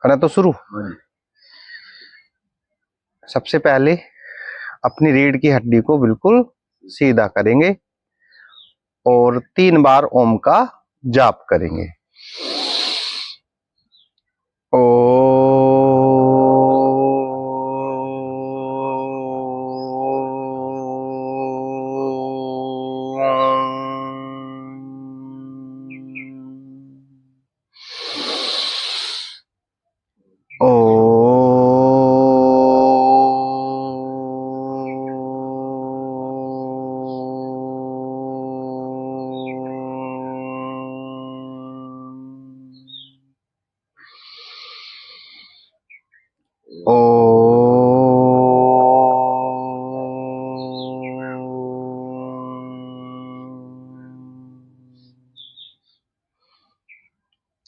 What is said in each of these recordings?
करें तो शुरू। सबसे पहले अपनी रीढ़ की हड्डी को बिल्कुल सीधा करेंगे और 3 बार ओम का जाप करेंगे। ओ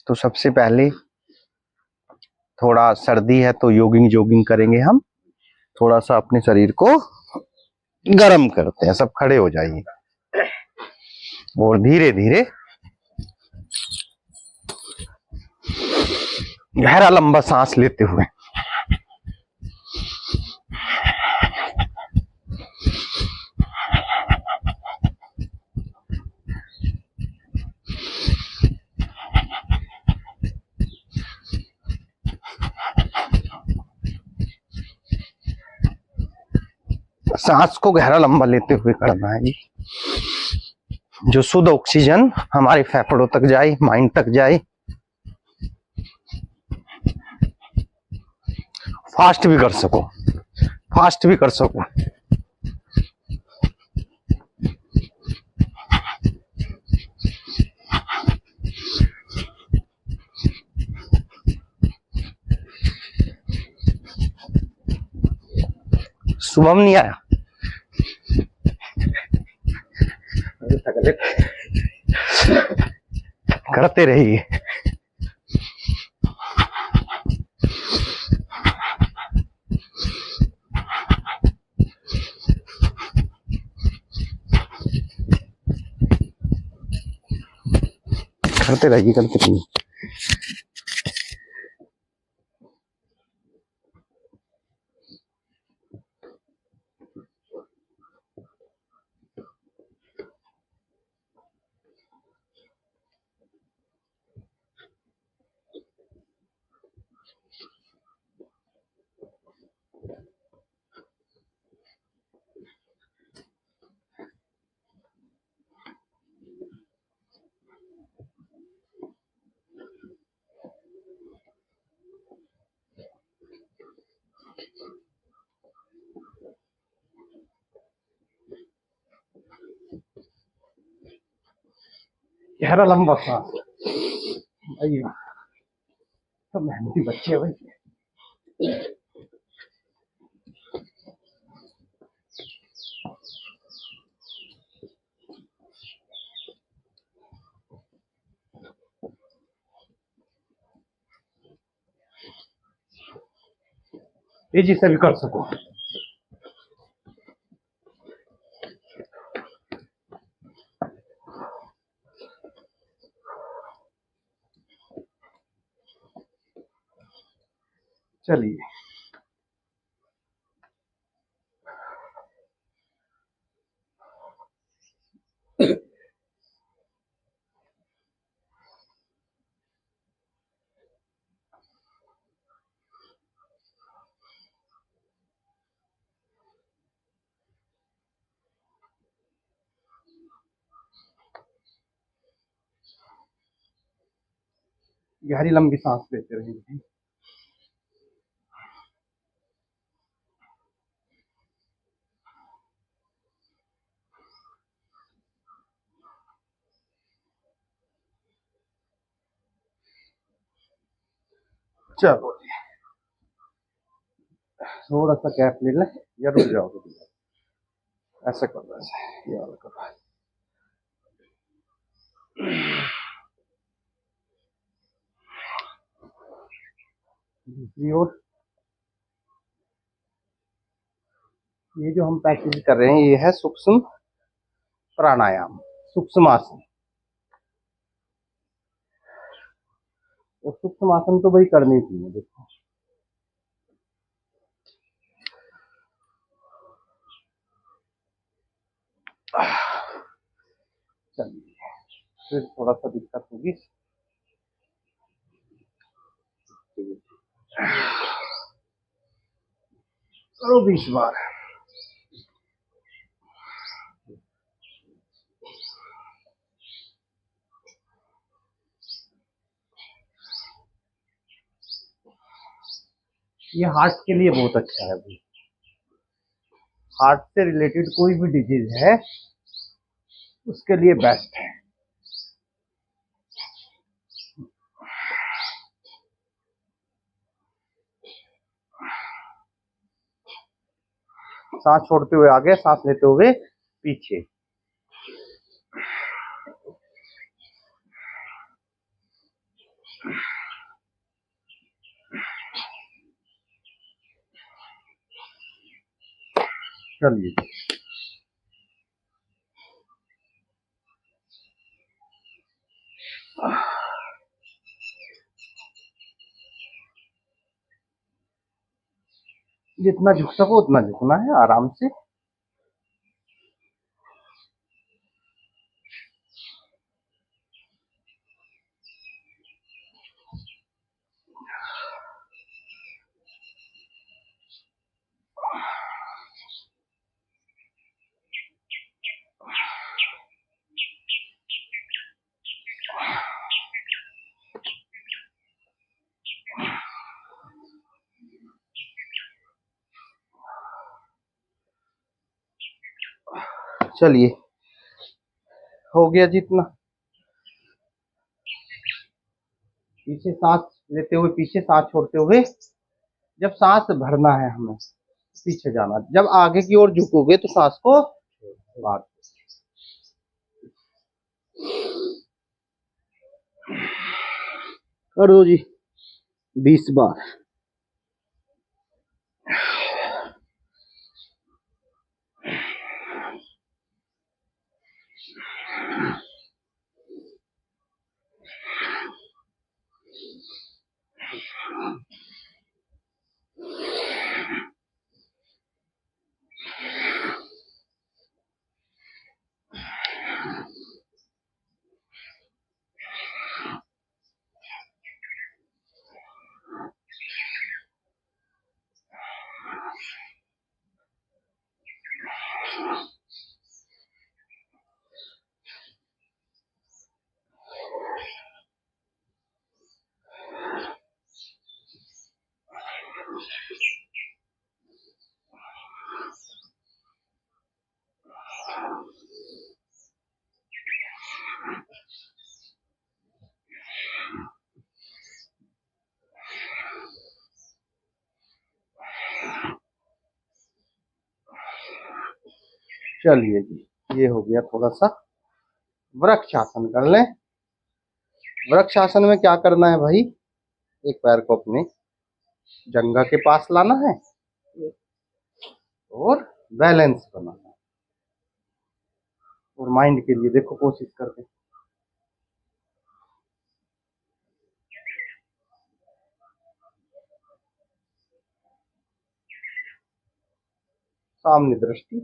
तो सबसे पहले थोड़ा सर्दी है तो जॉगिंग करेंगे हम। थोड़ा सा अपने शरीर को गर्म करते हैं। सब खड़े हो जाइए और धीरे धीरे गहरा लंबा सांस लेते हुए सांस को गहरा लंबा लेते हुए करना है जी। जो शुद्ध ऑक्सीजन हमारे फेफड़ों तक जाए, माइंड तक जाए। फास्ट भी कर सको, फास्ट भी कर सको। शुभम नहीं आया। करते रहिए। करते रहिए, करते रहिए। गहरा लंबा सांस। भाई सब मेहनती बच्चे हैं भाई। तेजी से भी कर सको। चलिए गहरी लंबी सांस लेते रहेंगे। चलो थोड़ा सा गैप ले लें या रुक जाओ। ऐसा करो, ऐसे ये वाला करो। दूसरी ओर ये जो हम प्रैक्टिस कर रहे हैं ये है सूक्ष्म प्राणायाम, सूक्ष्म आसन। तो सूक्ष्म आसन तो भाई करनी चाहिए। देखो चलिए, फिर थोड़ा सा दिक्कत होगी। करो 20 बार। ये हार्ट के लिए बहुत अच्छा है भाई। हार्ट से रिलेटेड कोई भी डिजीज है उसके लिए बेस्ट है। सांस छोड़ते हुए आगे, सांस लेते हुए पीछे। चलिए, जितना झुक सको उतना झुकना है आराम से। चलिए, हो गया जितना। पीछे सांस लेते हुए पीछे, सांस छोड़ते हुए। जब सांस भरना है हमें पीछे जाना, जब आगे की ओर झुकोगे तो सांस को बाहर। कर दो जी 20 बार। चलिए जी, ये हो गया। थोड़ा सा वृक्ष आसन कर लें। वृक्ष आसन में क्या करना है भाई, एक पैर को अपने जंघा के पास लाना है और बैलेंस बनाना है। और माइंड के लिए देखो कोशिश करके सामने दृष्टि,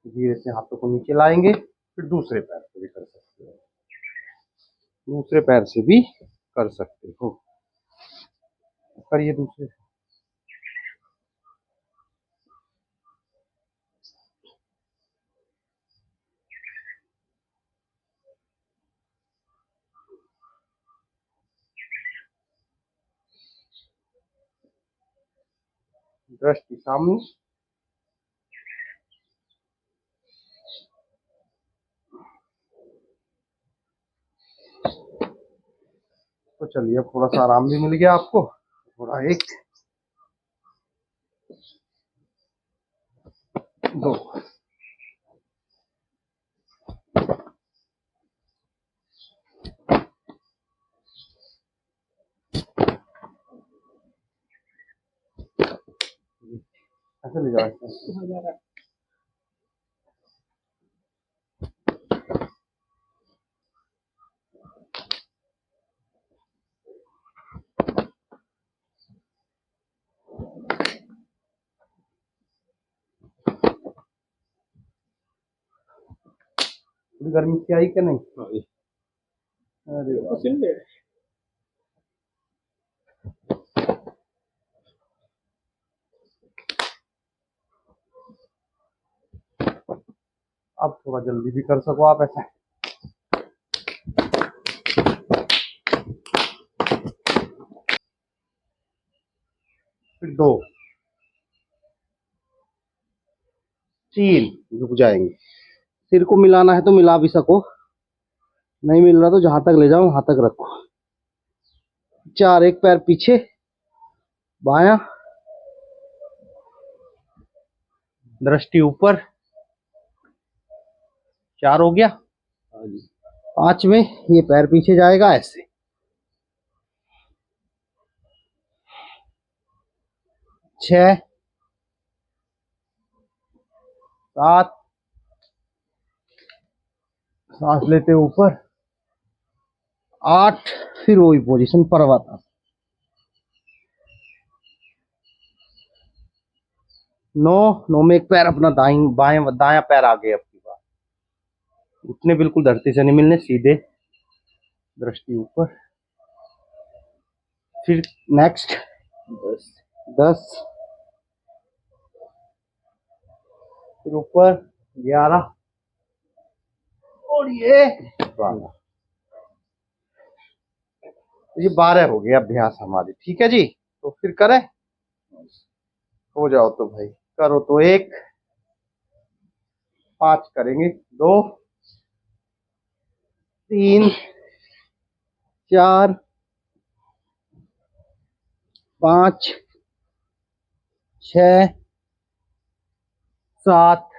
धीरे से हाथों को नीचे लाएंगे। फिर दूसरे पैर से भी कर सकते हो, दूसरे पैर से भी कर सकते हो। करिए दूसरे। दृष्टि सामने। तो चलिए, अब थोड़ा सा आराम भी मिल गया आपको। थोड़ा एक दो। ऐसे ले जाओ, ऐसे। थोड़ी गर्मी से आई क्या नहीं? हाँ जी। अरे वाह। पसंद है। अब थोड़ा जल्दी भी कर सको आप ऐसा। फिर 2 3 रुक जाएंगे। सिर को मिलाना है तो मिला भी सको, नहीं मिल रहा तो जहां तक ले जाओ वहां तक रखो। 4 एक पैर पीछे बायां, दृष्टि ऊपर। 4 हो गया। हाँ जी। 5 में ये पैर पीछे जाएगा ऐसे। 6 7 सांस लेते ऊपर। 8 फिर वही पोजीशन पर्वत। 9 में एक पैर अपना बाएं दायां पैर आगे। अपनी बात उठने बिल्कुल धरती से नहीं मिलने, सीधे दृष्टि ऊपर। फिर नेक्स्ट 10 फिर ऊपर 11 और ये 12। ये 12 हो गया अभ्यास हमारे। ठीक है जी, तो फिर करें। हो जाओ तो भाई, करो तो 1 5 करेंगे, 2 3 4 5 6 7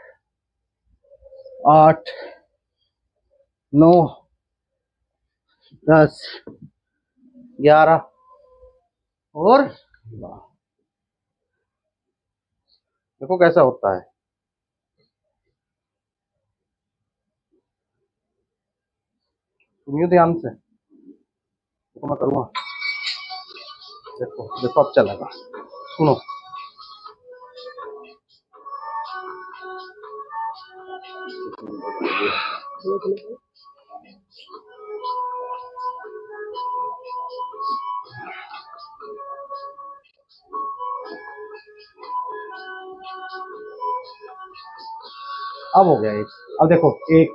8 9 10 11 और 12। देखो कैसा होता है। सुनियो ध्यान से, देखो मैं करूँगा। देखो देखो अब चलेगा, सुनो। अब हो गया एक। अब देखो 1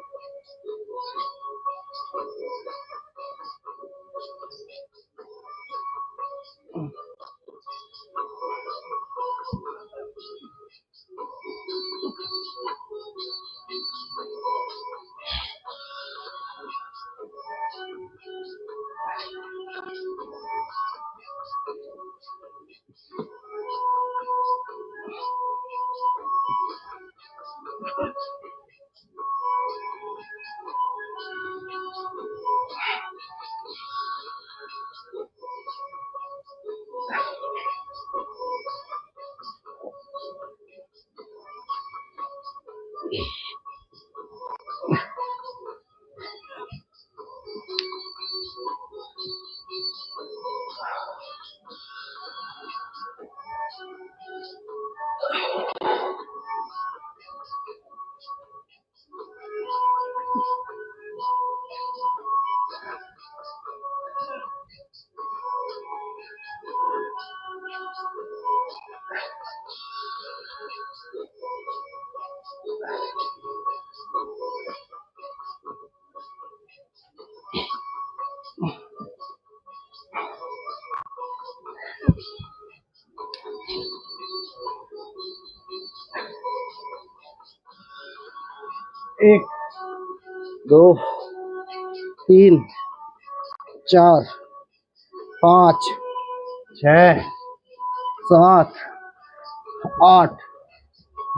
1 2 3 4 5 6 7 8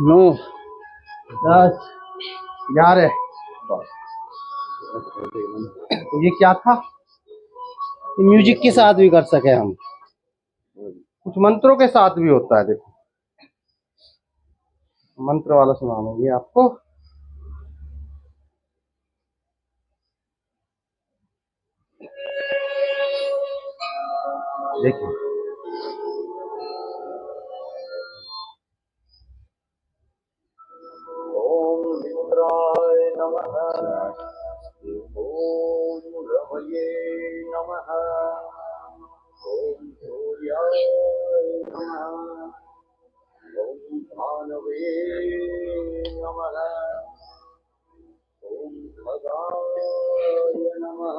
9 10 11। तो ये क्या था? ये म्यूजिक के साथ भी कर सके हम, कुछ मंत्रों के साथ भी होता है। देखो मंत्र वाला सुनाऊंगी आपको। देखिए ओम विप्राय नमः। ॐ सूर्याय नमः। ॐ भानवे नमः। ॐ खगाय नमः।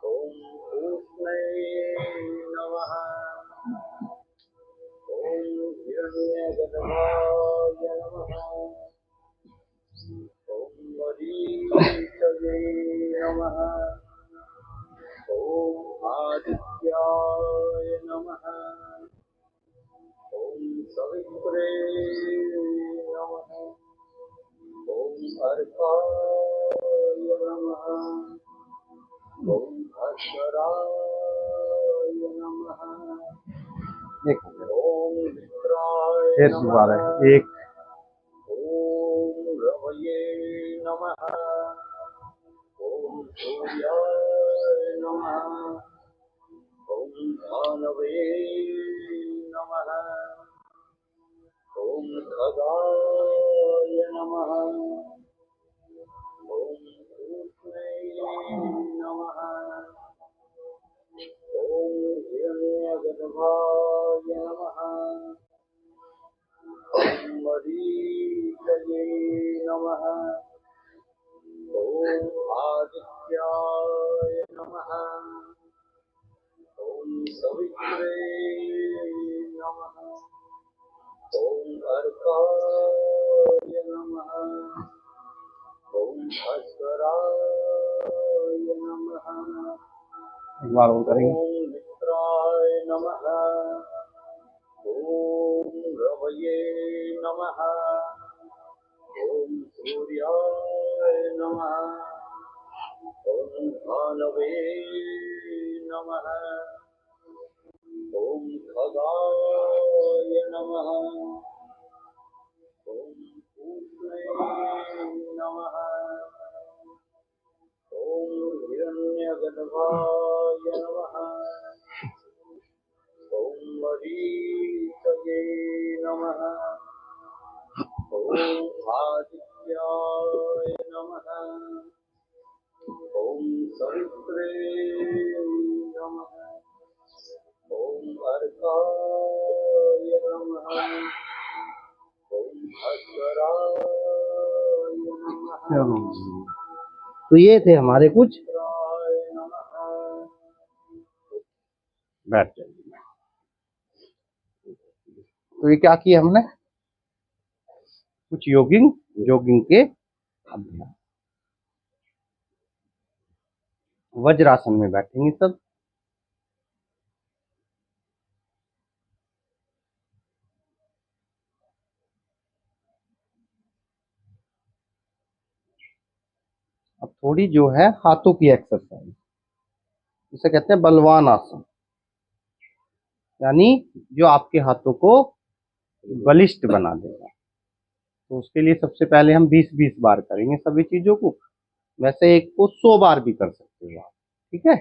ॐ कृष्णे नमः। ॐ हिरण्यगर्भाय नमः। ॐ मरीचये नमः। ॐ आदित्याय नमः। ॐ सवित्रे नमः। ॐ अर्काय नमः। ॐ भास्कराय नमः। एक ॐ मित्राय फिर नमः। दोबारा एक ॐ रवये नमः। ॐ सूर्याय नमः। ॐ भानवे नमः। ॐ खगाय नमः। ॐ कृष्णे नमः। ॐ हिरण्यगर्भाय नमः। ॐ मरीचये नमः। ॐ आदित्याय नमः। ॐ सवित्रे नमः। ॐ अर्काय नमः। ॐ भास्कराय नमः। एक बार और करेंगे। ॐ मित्राय नमः। ॐ रवये नमः। ॐ सूर्याय नमः। ॐ भानवे नमः। ॐ खगाय नमः। ॐ कृष्णे नमः। ॐ हिरण्यगर्भाय नमः। ॐ मरीचये नमः। ॐ आदित्याय नमः। ॐ सवित्रे नमः। ॐ अर्काय नमः। ॐ भास्कराय नमः। तो ये थे हमारे कुछ मित्राय नमः। बैठ जाइए। तो ये क्या किया हमने, कुछ योगिंग जोगिंग के अभ्यास। वज्रासन में बैठेंगे सब। अब थोड़ी जो है हाथों की एक्सरसाइज, इसे कहते हैं बलवान आसन, यानी जो आपके हाथों को बलिष्ठ बना देगा। तो उसके लिए सबसे पहले हम 20-20 बार करेंगे सभी चीजों को। वैसे एक को 100 बार भी कर सकते हो आप, ठीक है।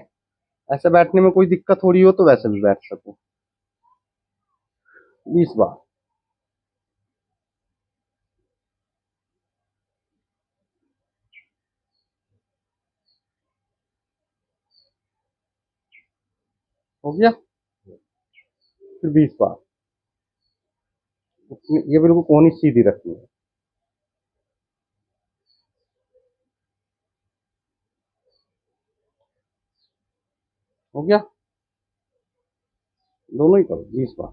ऐसे बैठने में कोई दिक्कत हो रही हो तो वैसे भी बैठ सको। 20 बार। हो गया। फिर 20 बार। ये बिल्कुल कोहनी सीधी रखनी है। हो गया। दोनों ही करो 20 बार।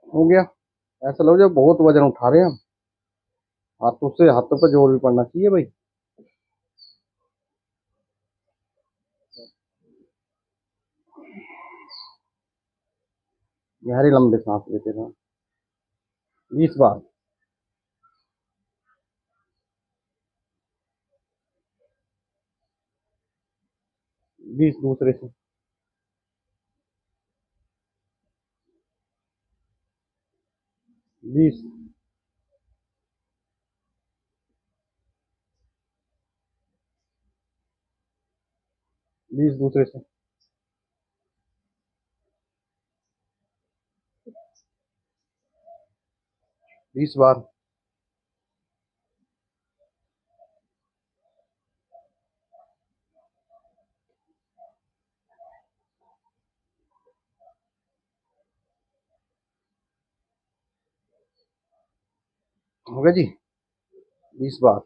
हो गया। ऐसा लग जब बहुत वजन उठा रहे हैं हम। हाथों पे जोर भी पड़ना चाहिए भाई। गहरी लंबे सांस लेते रहो 20 बार। 20 दूसरे से। 20। 20 दूसरे से। 20 बार। हो गया जी, 20 बार।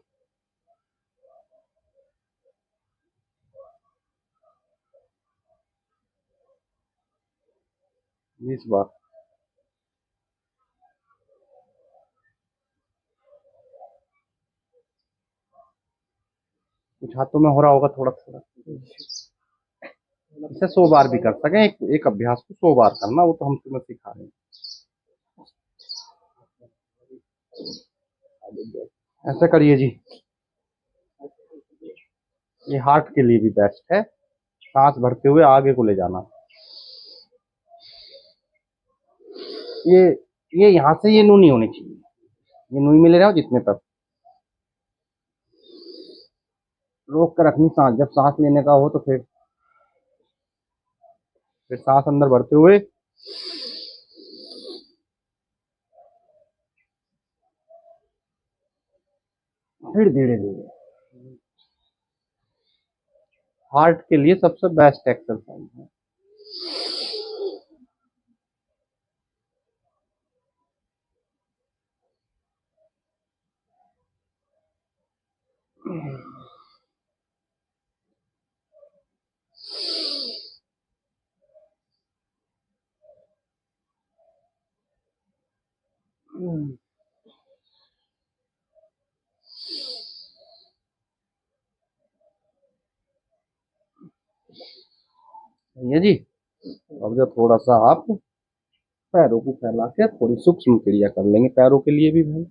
20 बार। कुछ हाथों में हो रहा होगा थोड़ा थोड़ा। इसे 100 बार भी कर सकें, एक अभ्यास को 100 बार करना, वो तो हम तुम्हें सिखा रहे हैं। ऐसे करिए जी, ये हार्ट के लिए भी बेस्ट है। सांस भरते हुए आगे को ले जाना। ये ये यहाँ से ये नू नहीं होनी चाहिए, ये नू ही मिले रहो जितने तक। रोक कर रखनी सांस, जब सांस लेने का हो तो फिर सांस अंदर भरते हुए फिर धीरे धीरे। हार्ट के लिए सबसे बेस्ट एक्सरसाइज है। ये जी, अब जो थोड़ा सा आप पैरों को फैला के थोड़ी सूक्ष्म क्रिया कर लेंगे पैरों के लिए भी भाई।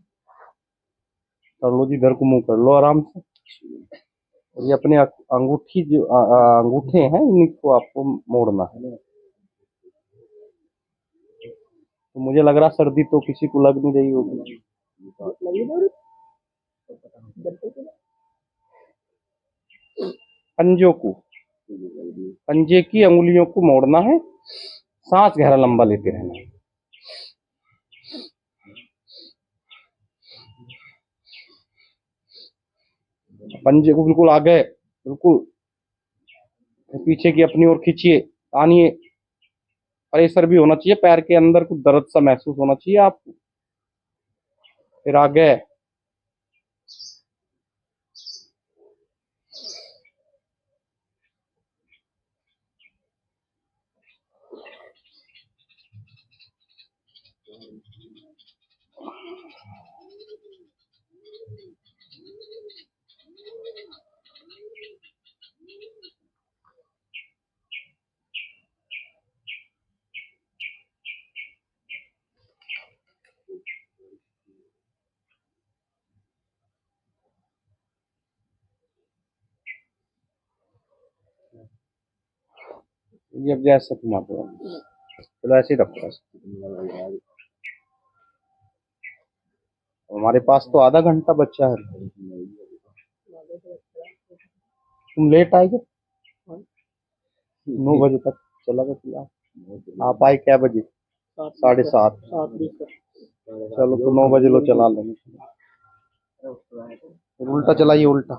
कर लो जी, इधर को मुंह कर लो आराम से। और ये अपने अंगूठी जो अंगूठे हैं, इनको आपको मोड़ना है। तो मुझे लग रहा सर्दी तो किसी को लग नहीं रही होगी। पंजों को, पंजे की अंगुलियों को मोड़ना है, सांस गहरा लंबा लेते रहना है। पंजे को बिल्कुल आगे, बिल्कुल पीछे की अपनी ओर खींचिए, तानिए। प्रेशर भी होना चाहिए, पैर के अंदर कुछ दर्द सा महसूस होना चाहिए आपको। फिर आगे। ये अब जैसे घुमा दो, चलो ऐसे ही रखो ऐसे। हमारे पास तो आधा घंटा बचा है। तुम लेट आएगे, 9 बजे तक चला गया। आप आए क्या बजे? 7:30। चलो तो 9 बजे लो चला लेंगे। फिर उल्टा चलाइए, उल्टा।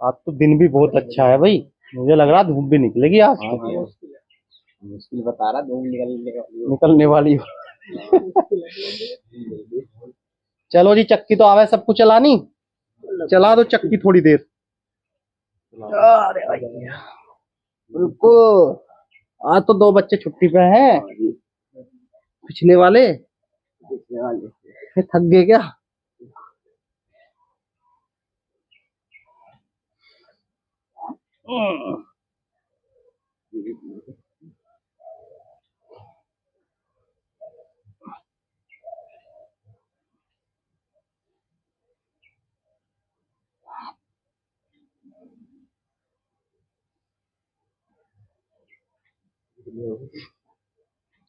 आज तो दिन भी बहुत अच्छा है भाई, मुझे लग रहा धूप भी निकलेगी आज तो। मुश्किल बता रहा, धूप निकलने वाली हो। चलो जी, चक्की तो आवे सबको चलानी, चला दो चक्की थोड़ी देर। अरे भैया रुको, आज तो 2 बच्चे छुट्टी पे हैं, पिछले वाले फिर थक गए क्या?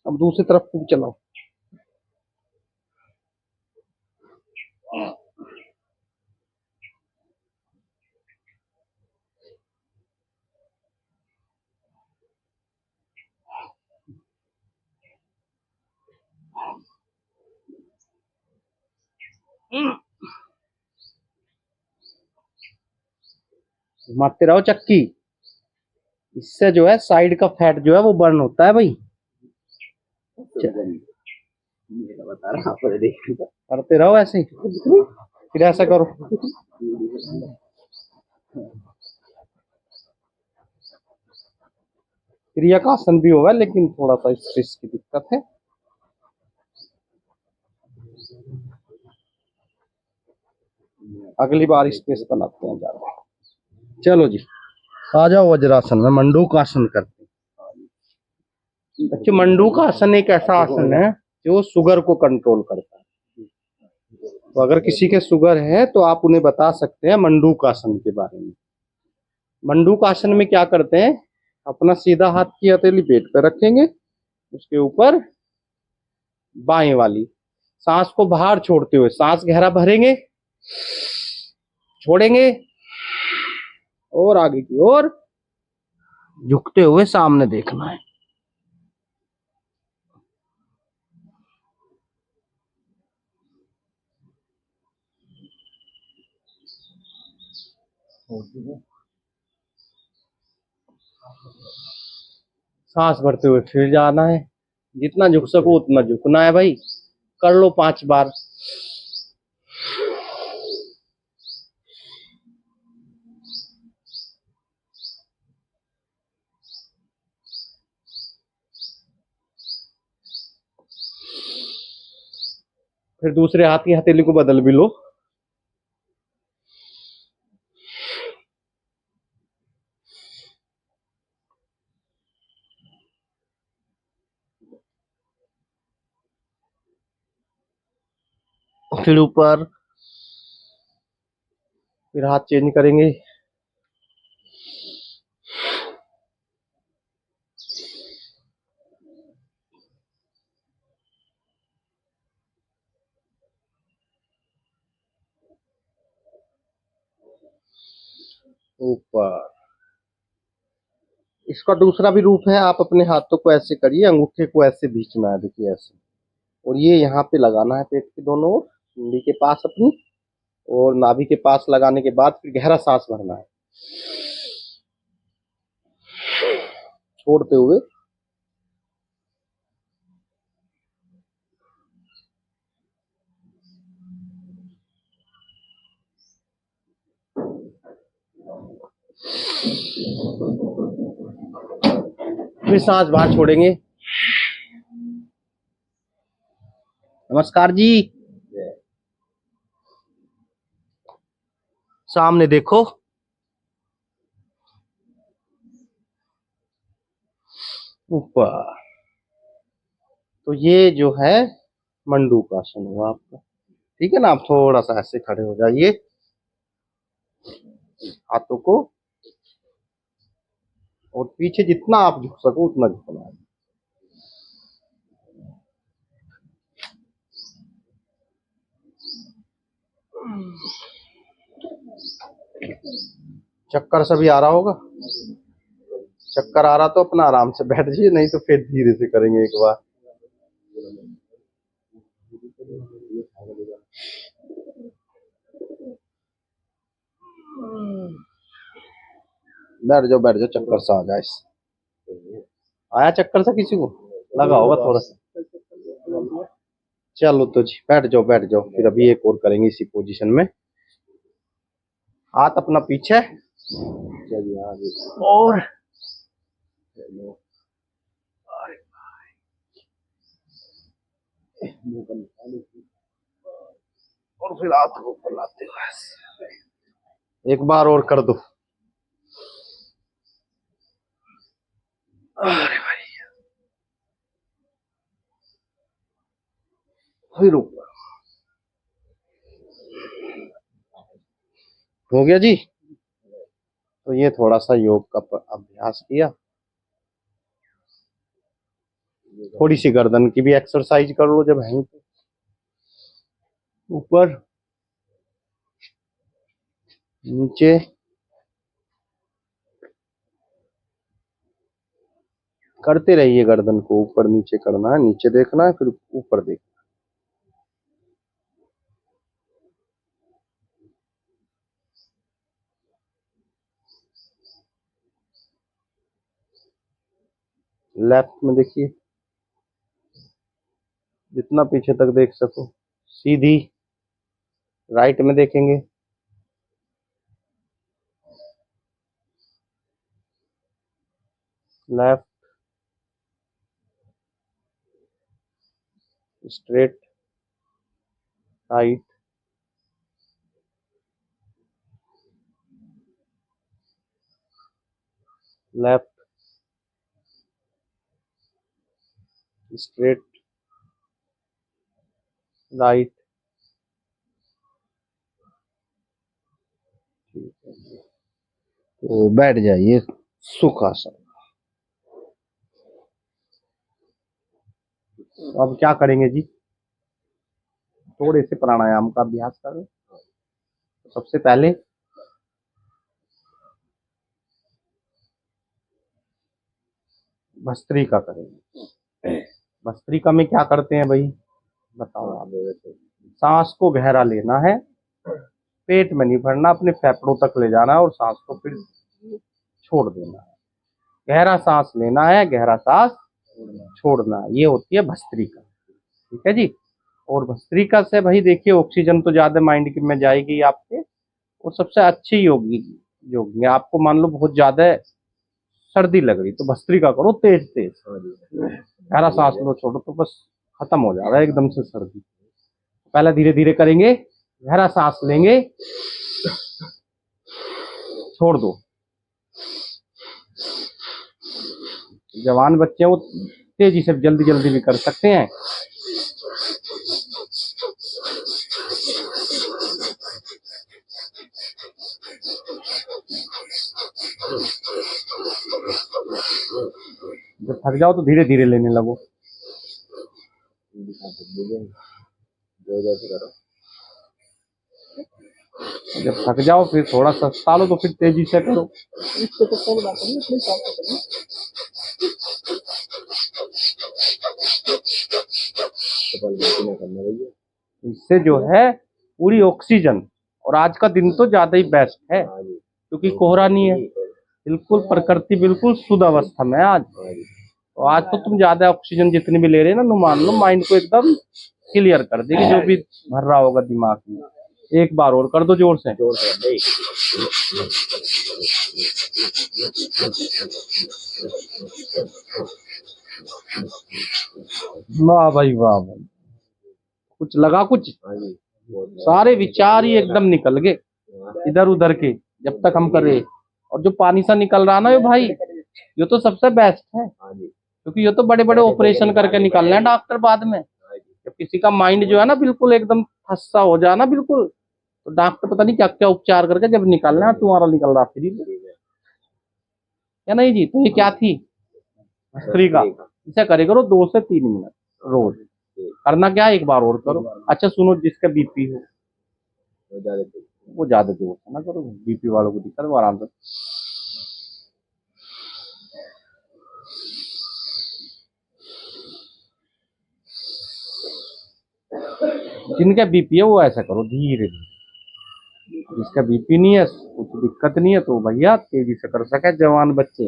अब दूसरी तरफ को भी चलाओ। घुमाते रहो चक्की। इससे जो है साइड का फैट जो है वो बर्न होता है भाई। बता रहा आप देख करते रहो ऐसे ही, फिर ऐसा करो। क्रिया का आसन भी होगा लेकिन थोड़ा सा स्ट्रेस की दिक्कत है। अगली बार स्पेस बनाते हैं ज्यादा। चलो जी, आ जाओ वज्रासन में। मंडूक आसन करते हैं। अच्छा, मंडूक आसन एक ऐसा आसन है जो शुगर को कंट्रोल करता है। तो अगर किसी के शुगर है तो आप उन्हें बता सकते हैं मंडूक आसन के बारे में। मंडूक आसन में क्या करते हैं, अपना सीधा हाथ की हथेली पेट पे रखेंगे, उसके ऊपर बाएं वाली, सांस को बाहर छोड़ते हुए सांस गहरा भरेंगे, छोड़ेंगे और आगे की ओर झुकते हुए सामने देखना है। सांस भरते हुए फिर जाना है, जितना झुक सको उतना झुकना है भाई। कर लो 5 बार। फिर दूसरे हाथ की हथेली को बदल भी लो। फिर ऊपर, फिर हाथ चेंज करेंगे। ऊपर। इसका दूसरा भी रूप है, आप अपने हाथों को ऐसे करिए, अंगूठे को ऐसे खींचना है, देखिए ऐसे, और ये यहाँ पे लगाना है पेट के दोनों ओर, मुंडी के पास अपनी, और नाभि के पास लगाने के बाद फिर गहरा सांस भरना है छोड़ते हुए। फिर सांस बाहर छोड़ेंगे। नमस्कार जी, सामने देखो। ऊपर। तो ये जो है मंडूक आसन हुआ आपका। ठीक है ना, आप थोड़ा सा ऐसे खड़े हो जाइए, हाथों को, और पीछे जितना आप झुक सको उतना झुकना है। चक्कर सभी आ रहा होगा। चक्कर आ रहा तो अपना आराम से बैठ जाइए, नहीं तो फिर धीरे से करेंगे एक बार। बैठ जाओ बैठ जाओ, चक्कर सा आ जाए। आया चक्कर सा किसी को? लगा होगा थोड़ा सा। चलो तो जी, बैठ जाओ बैठ जाओ, फिर अभी एक और करेंगे इसी पोजीशन में। हाथ अपना पीछे, चलिए आगे, और और फिर हाथ को ऊपर लाते हुए एक बार और कर दो। अरे भाई, फिर ऊपर। हो गया जी। तो ये थोड़ा सा योग का अभ्यास किया, थोड़ी सी गर्दन की भी एक्सरसाइज कर लो जब है तो। ऊपर नीचे, करते रहिए। गर्दन को ऊपर नीचे करना है, नीचे देखना है फिर ऊपर देखना लेफ्ट में देखिए, जितना पीछे तक देख सको सीधी। राइट में देखेंगे, left, straight, right, left, straight, right. तो बैठ जाइए सुखासन। अब क्या करेंगे जी, थोड़े से प्राणायाम का अभ्यास करें। सबसे पहले भस्त्रिका करेंगे। भस्त्रिका में क्या करते हैं भाई, बताओ आप। सांस को गहरा लेना है, पेट में नहीं भरना, अपने फेफड़ों तक ले जाना है और सांस को फिर छोड़ देना है। गहरा सांस लेना है, गहरा सांस छोड़ना है, ये होती है भस्त्रिका। ठीक है जी। और भस्त्रिका से भाई देखिए ऑक्सीजन तो ज्यादा माइंड में जाएगी आपके, और सबसे अच्छी योग में आपको मान लो बहुत ज्यादा सर्दी लग रही तो भस्त्रिका करो तेज तेज, गहरा सांस लो, छोड़ो तो बस खत्म हो जाएगा एकदम से सर्दी। पहले धीरे धीरे करेंगे, गहरा सांस लेंगे, छोड़ दो। जवान बच्चे वो तेजी से जल्दी जल्दी भी कर सकते हैं। जब थक जाओ तो धीरे धीरे लेने लगो। जब थक जाओ फिर थोड़ा सस्ता लो तो फिर तेजी से करो। इससे जो है पूरी ऑक्सीजन, और आज का दिन तो ज्यादा ही बेस्ट है क्योंकि कोहरा नहीं है, बिल्कुल प्रकृति बिल्कुल शुद्ध अवस्था में है आज। तो आज तो तुम ज्यादा ऑक्सीजन जितनी भी ले रहे हैं ना, मान लो माइंड को एकदम क्लियर कर देगी जो भी भर रहा होगा दिमाग में। एक बार और कर दो जोर से। वाह भाई वाह भाई, कुछ लगा कुछ, सारे विचार ही एकदम निकल गए इधर उधर के जब तक हम कर रहे। और जो पानी सा निकल रहा ना ये भाई, ये तो सबसे बेस्ट है क्योंकि ये तो बड़े बड़े ऑपरेशन करके निकालना है डॉक्टर बाद में। जब किसी का माइंड जो है ना बिल्कुल एकदम फंसा हो जाए ना बिल्कुल, तो डॉक्टर पता नहीं क्या क्या उपचार करके जब निकालना है, तुम्हारा निकल रहा फ्री या नहीं जी। तो ये क्या थी, भस्त्रिका। इसे करे करो 2 से 3 मिनट रोज। करना क्या है, एक बार और करो। अच्छा सुनो, जिसका बीपी हो वो ज्यादा जोर से ना करो, बीपी वालों को दिक्कत, वो आराम से। जिनका बीपी है वो ऐसा करो धीरे धीरे, जिसका बीपी नहीं है, कुछ दिक्कत नहीं है, तो भैया तेजी से कर सके जवान बच्चे।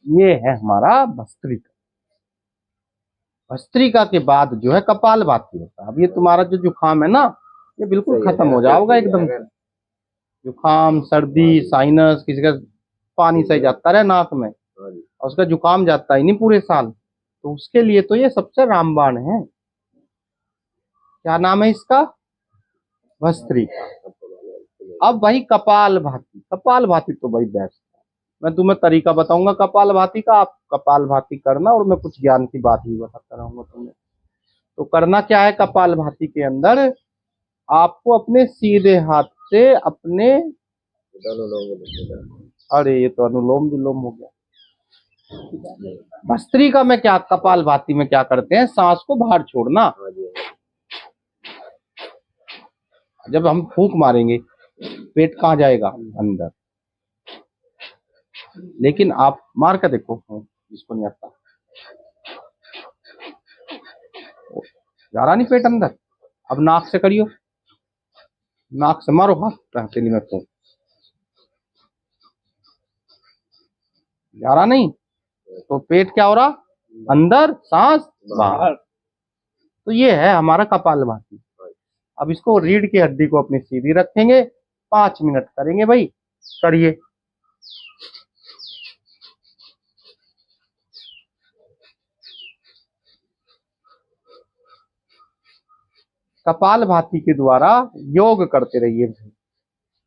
ये है हमारा भस्त्रिका। भस्त्रिका के बाद जो है कपालभाति होता है। अब ये तुम्हारा जो जुकाम है ना, ये बिल्कुल खत्म हो जाएगा एकदम से। जुकाम, सर्दी, साइनस, किसी का पानी सही जाता रहे नाक में और उसका जुकाम जाता ही नहीं पूरे साल, तो उसके लिए तो ये सबसे रामबाण है। क्या नाम है इसका, भस्त्रिका। अब भाई कपालभाति, कपालभाति तो भाई बेस्ट है। मैं तुम्हें तरीका बताऊंगा कपालभाति का, आप कपालभाति करना और मैं कुछ ज्ञान की बात भी बताता रहूंगा तुम्हें। तो करना क्या है कपालभाति के अंदर, आपको अपने सीधे हाथ से अपने, अरे ये तो अनुलोम विलोम हो गया। भस्त्रिका में क्या, कपालभाति में क्या करते हैं, सांस को बाहर छोड़ना। जब हम फूंक मारेंगे पेट कहाँ जाएगा, अंदर। लेकिन आप मार कर देखो, जिसको नहीं आता, जा रहा नहीं पेट अंदर। अब नाक से करियो, नाक से मारो हाथ हथेली में फूंक। जा रहा नहीं तो पेट क्या हो रहा, अंदर सांस बाहर। तो ये है हमारा कपालभाति। अब इसको रीढ़ की हड्डी को अपनी सीधी रखेंगे, 5 मिनट करेंगे भाई, करिए। कपालभाति के द्वारा योग करते रहिए।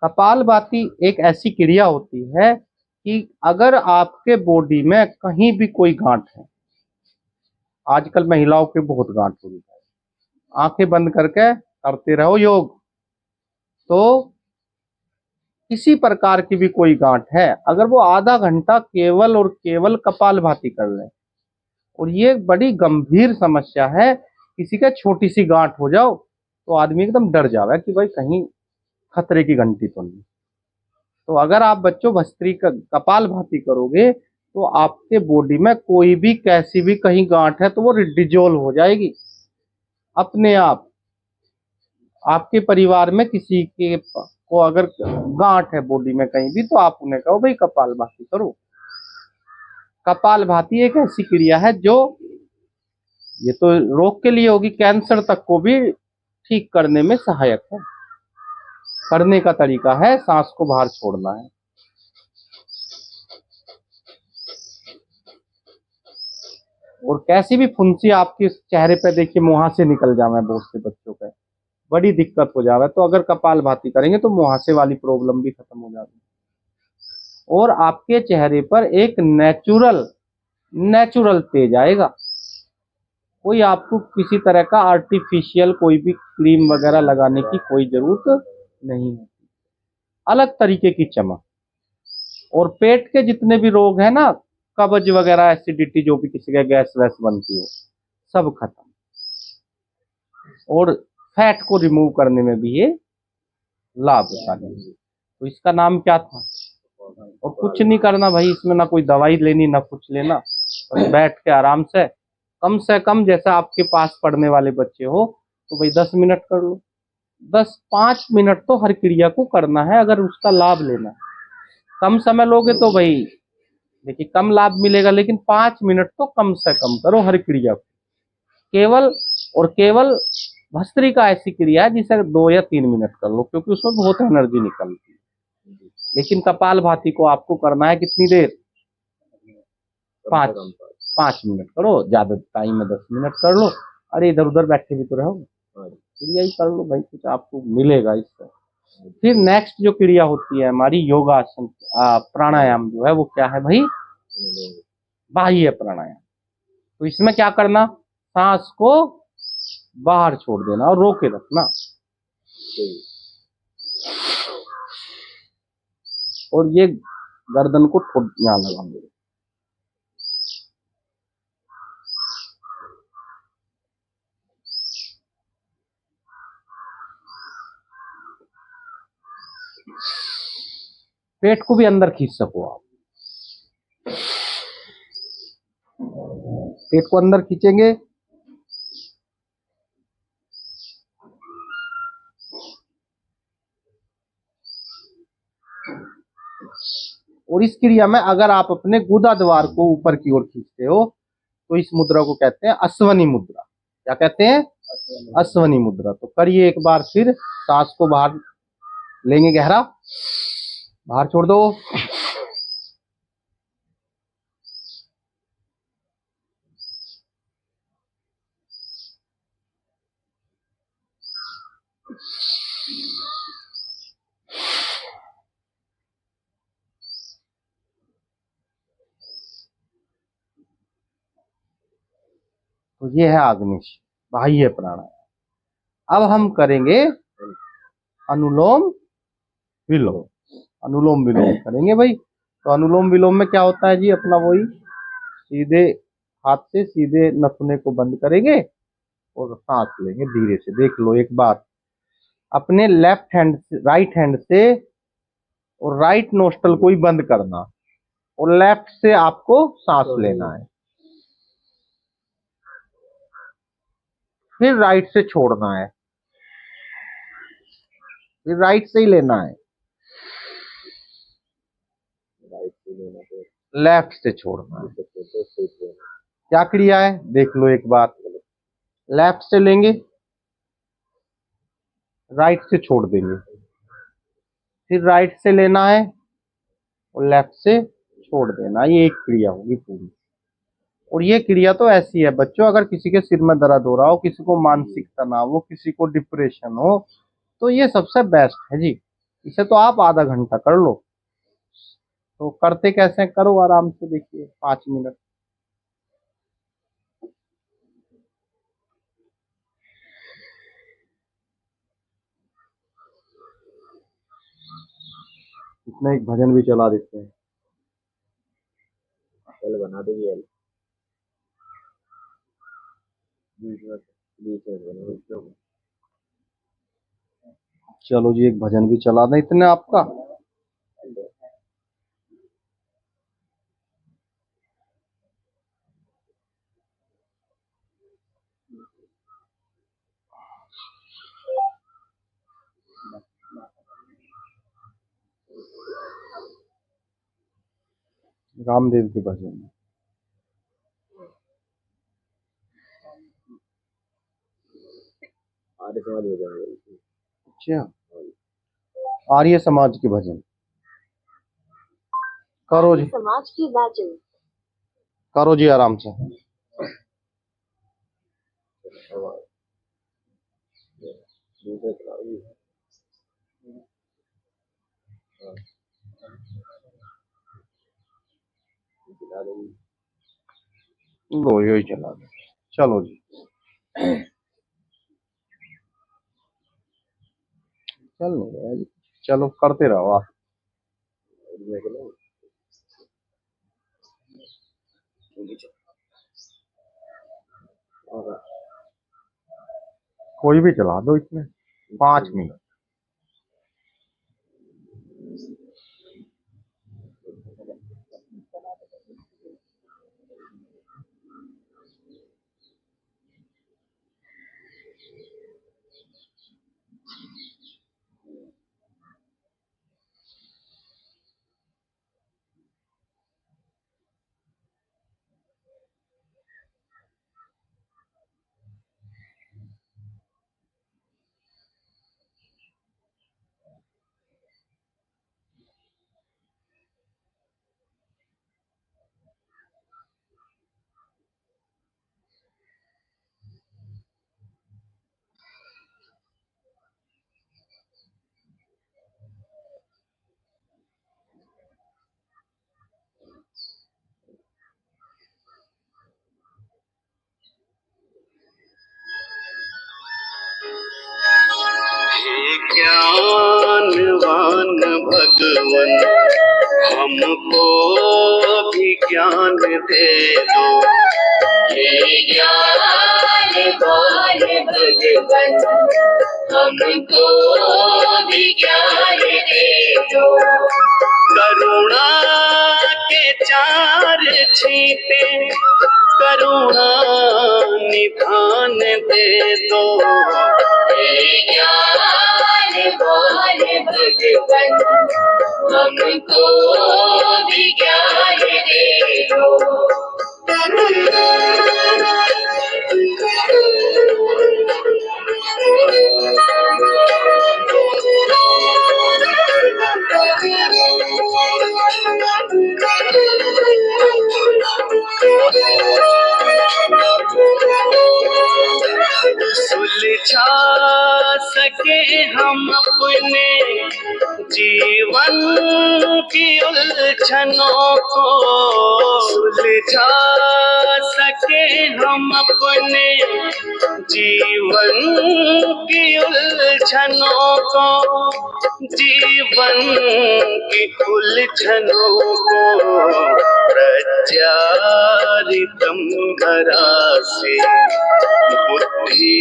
कपालभाति एक ऐसी क्रिया होती है कि अगर आपके बॉडी में कहीं भी कोई गांठ है, आजकल महिलाओं के बहुत गांठ हो रही है, आंखें बंद करके करते रहो योग, तो किसी प्रकार की भी कोई गांठ है, अगर वो आधा घंटा केवल और केवल कपालभाति कर लें, और ये बड़ी गंभीर समस्या है, किसी का छोटी सी गांठ हो जाओ तो आदमी एकदम डर जावे कि भाई कहीं खतरे की घंटी तो नहीं। तो अगर आप बच्चों भस्त्री का कपालभाति करोगे तो आपके बॉडी में कोई भी कैसी भी कहीं गांठ है तो वो डिजोल्व हो जाएगी अपने आप। आपके परिवार में किसी के को अगर गांठ है बॉडी में कहीं भी, तो आप उन्हें कहो भाई कपालभाति करो। कपालभाति एक ऐसी क्रिया है जो ये तो रोग के लिए होगी, कैंसर तक को भी ठीक करने में सहायक है। करने का तरीका है, सांस को बाहर छोड़ना है। और कैसी भी फुंसी आपके चेहरे पे देखिए मुहासे निकल जावे, बहुत से बच्चों पे बड़ी दिक्कत हो जावे, तो अगर कपालभाति करेंगे तो मुहासे वाली प्रॉब्लम भी खत्म हो जाती है और आपके चेहरे पर एक नेचुरल तेज आएगा। कोई आपको किसी तरह का आर्टिफिशियल कोई भी क्रीम वगैरह लगाने की कोई जरूरत नहीं है। अलग तरीके की चमक। और पेट के जितने भी रोग है ना, कब्ज वगैरह, एसिडिटी, जो भी किसी का गैस वैस बनती हो, सब खत्म। और फैट को रिमूव करने में भी ये लाभकारी है। तो इसका नाम क्या था? और कुछ नहीं करना भाई, इसमें ना कोई दवाई लेनी ना कुछ लेना, बस बैठ के आराम से कम जैसा आपके पास पढ़ने वाले बच्चे हो तो भाई 10 मिनट कर लो। 5 मिनट तो हर क्रिया को करना है अगर उसका लाभ लेना है। कम समय लोगे तो भाई देखिए कम लाभ मिलेगा, लेकिन 5 मिनट तो कम से कम करो हर क्रिया को। केवल और केवल भस्त्रिका ऐसी क्रिया है जिसे 2 या 3 मिनट कर लो, क्योंकि उसमें बहुत एनर्जी निकलती है। लेकिन कपालभाति को आपको करना है कितनी देर? 5 मिनट करो, ज्यादा टाइम में 10 मिनट कर लो। अरे इधर उधर बैठे भी तो रहो, क्रिया ही कर लो भाई, कुछ आपको मिलेगा इससे। फिर नेक्स्ट जो क्रिया होती है हमारी योगासन, प्राणायाम जो है वो क्या है भाई? बाह्य प्राणायाम। तो इसमें क्या करना? सांस को बाहर छोड़ देना और रोके रखना, और ये गर्दन को यहाँ लगाएंगे। पेट को भी अंदर खींच सको आप। पेट को अंदर खींचेंगे, और इस क्रिया में अगर आप अपने गुदा द्वार को ऊपर की ओर खींचते हो तो इस मुद्रा को कहते हैं अश्वनी मुद्रा। क्या कहते हैं? अश्वनी मुद्रा। तो करिए एक बार फिर। सांस को बाहर लेंगे, गहरा बाहर छोड़ दो। तो ये है आग्निश बाह्य प्राणायाम। अब हम करेंगे अनुलोम विलोम। अनुलोम विलोम करेंगे भाई। तो अनुलोम विलोम में क्या होता है जी? अपना वही सीधे हाथ से सीधे नथुने को बंद करेंगे और सांस लेंगे धीरे से। देख लो एक बार, अपने लेफ्ट हैंड से, राइट हैंड से, और राइट नोस्ट्रल को ही बंद करना और लेफ्ट से आपको सांस लेना है, फिर राइट से छोड़ना है, फिर राइट से ही लेना है, राइट से लेना है, लेफ्ट से छोड़ना है। तो स्ट्रेट लेना क्या क्रिया है देख लो एक बार, लेफ्ट से लेंगे राइट से छोड़ देंगे, फिर राइट से लेना है और लेफ्ट से छोड़ देना, ये एक क्रिया होगी पूरी। और ये क्रिया तो ऐसी है बच्चों, अगर किसी के सिर में दर्द हो रहा हो, किसी को मानसिक तनाव हो, किसी को डिप्रेशन हो, तो ये सबसे बेस्ट है जी। इसे तो आप आधा घंटा कर लो। तो करते कैसे हैं? करो आराम से, देखिए 5 मिनट। इसमें एक भजन भी चला देते हैं। एल बना दो, ये एल बीच में बना दो। चलो जी एक भजन भी चला दें इतने आपका। रामदेव के भजन। आर्य समाज हो जाएगा। अच्छा, आर्य समाज के भजन करो जी, समाज की भजन करो जी आराम से। दूसरे चलाओ जी। चला दो जी। लो यही चला दो। चलो जी, चल नहीं रहा है जी। चलो करते रहो आप। मैं चलाऊं? और कोई भी चला दो इसमें 5 मिनट। हे ज्ञानवान भगवन हमको भी ज्ञान दे दो। हे ज्ञानवान भगवन हमको भी ज्ञान दे दो। करुणा के 4 छींटे करुणा निधान दे दो। हे ज्ञानवान भगवन हमको भी ज्ञान दे दो। सुलझा सके हम अपने जीवन की उलझनों को, सुलझा सके हम अपने जीवन की उलझनों को, जीवन की उलझनों को प्रत्यारितम भरा से बुद्धि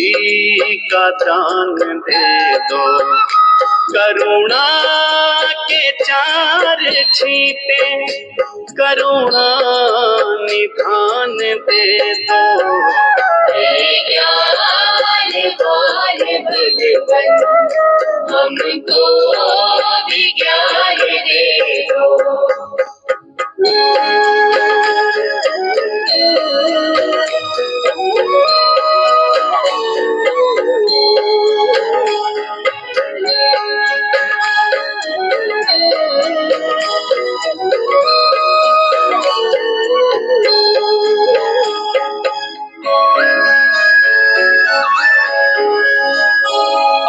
का दान दे दो। करुणा के 4 छींटे करुणा निधान दे दो। हे ज्ञानवान हमको विज्ञान दे दो।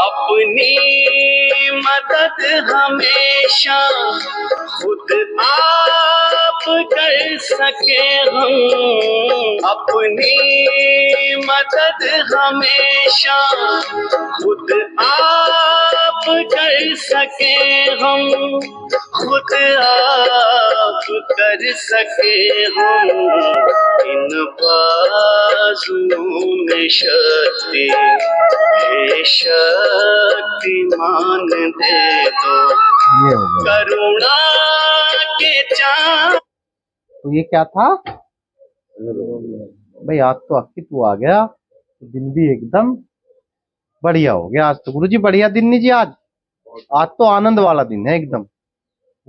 अपनी मदद हमेशा खुद आप कर सके हम, अपनी मदद हमेशा खुद आप कर सके हम, खुद आप कर सके हम। इन बाजुओं में शक्ति है, शक्तिमान दे दो ये हो गया। करुणा के चाँद। तो ये क्या था भाई? आज तो अक्की तू आ गया, तो दिन भी एकदम बढ़िया हो गया। आज तो गुरुजी बढ़िया दिन नहीं जी। आज तो आनंद वाला दिन है एकदम।